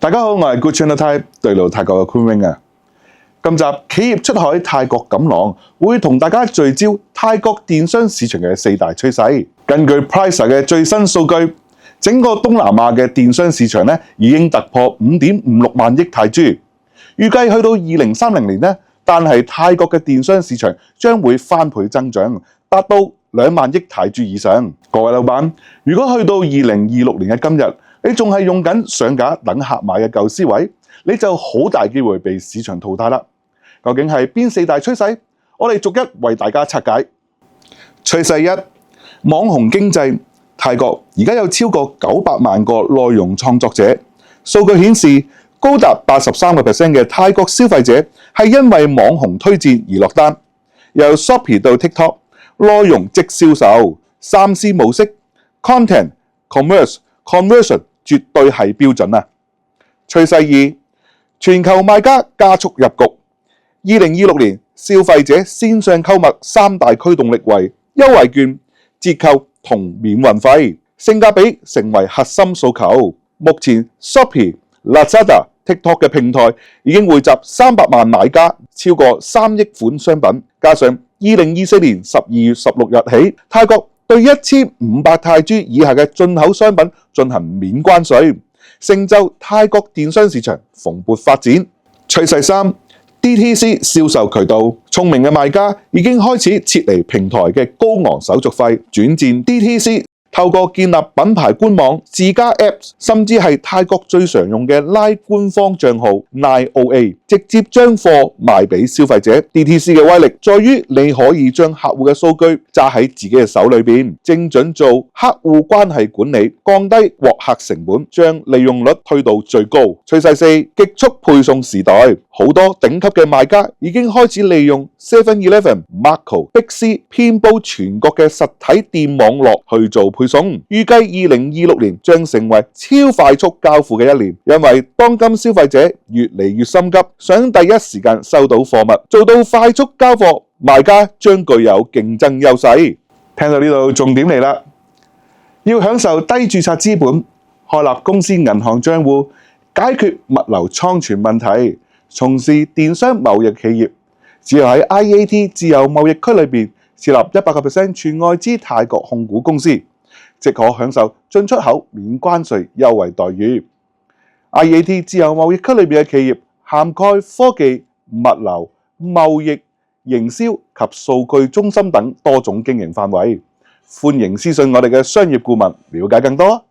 大家好，我係 Good Channel Thai 對路泰國嘅 Kun Wing 啊。今集企業出海泰國錦囊會同大家聚焦泰國電商市場嘅4大趨勢。根據 Pricer 嘅最新數據，整個東南亞嘅電商市場咧已經突破5.56萬億泰銖，預計去到2030年咧，但係泰國嘅電商市場將會翻倍增長，達到2萬億泰銖以上。各位老闆，如果去到2026年嘅今日，你仲係用緊上架等客買嘅舊思維，你就好大機會被市場淘汰啦。究竟係邊4大趨勢？我哋逐一為大家拆解。趨勢1：網紅經濟。泰國而家有超過900萬個內容創作者。數據顯示，高達83% 嘅泰國消費者係因為網紅推薦而落單。由 Shopee 到 TikTok， 內容即銷售，3C 模式 Content、Commerce、Conversion 絕對係標準啊！趨勢2：全球賣家加速入局。2026年消費者線上購物3大驅動力為優惠券、折扣同免運費，性價比成為核心訴求。目前 Shopee、Lazada、TikTok 嘅平台已經匯集300萬買家，超過3億款商品。加上2024年12月16日起，泰國對1500泰銖以下嘅進口商品進行免關稅，成就泰國電商市場蓬勃發展。趨勢3：DTC 銷售渠道。聰明嘅賣家已經開始撤離平台嘅高昂手續費，轉戰 DTC， 透過建立品牌官網、自家 Apps， 甚至係泰國最常用嘅 Line 官方賬號 Line OA， 直接將貨賣俾消費者。DTC 嘅威力在於你可以將客戶嘅數據揸喺自己嘅手裏邊，精準做客戶關係管理，降低獲客成本，將利用率推到最高。趨勢4：極速配送時代。好多頂級嘅賣家已經開始利用 7-Eleven、Macro、Big C 遍佈全國嘅實體店網絡去做配送。預計2026年將成為超快速交付嘅一年，因為當今消費者越嚟越心急，想第一時間收到貨物，做到快速交貨，賣家將具有競爭優勢。聽到呢度重點嚟啦，要享受低註冊資本，開立公司銀行賬戶，解決物流倉存問題，從事電商貿易企業，只有喺 IAT 自由貿易區裏邊設立100% 全外資泰國控股公司，即可享受進出口免關稅優惠待遇。IAT 自由貿易區裏邊嘅企業涵蓋科技、物流、貿易、營銷及數據中心等多種經營範圍。歡迎私信我哋嘅商業顧問了解更多。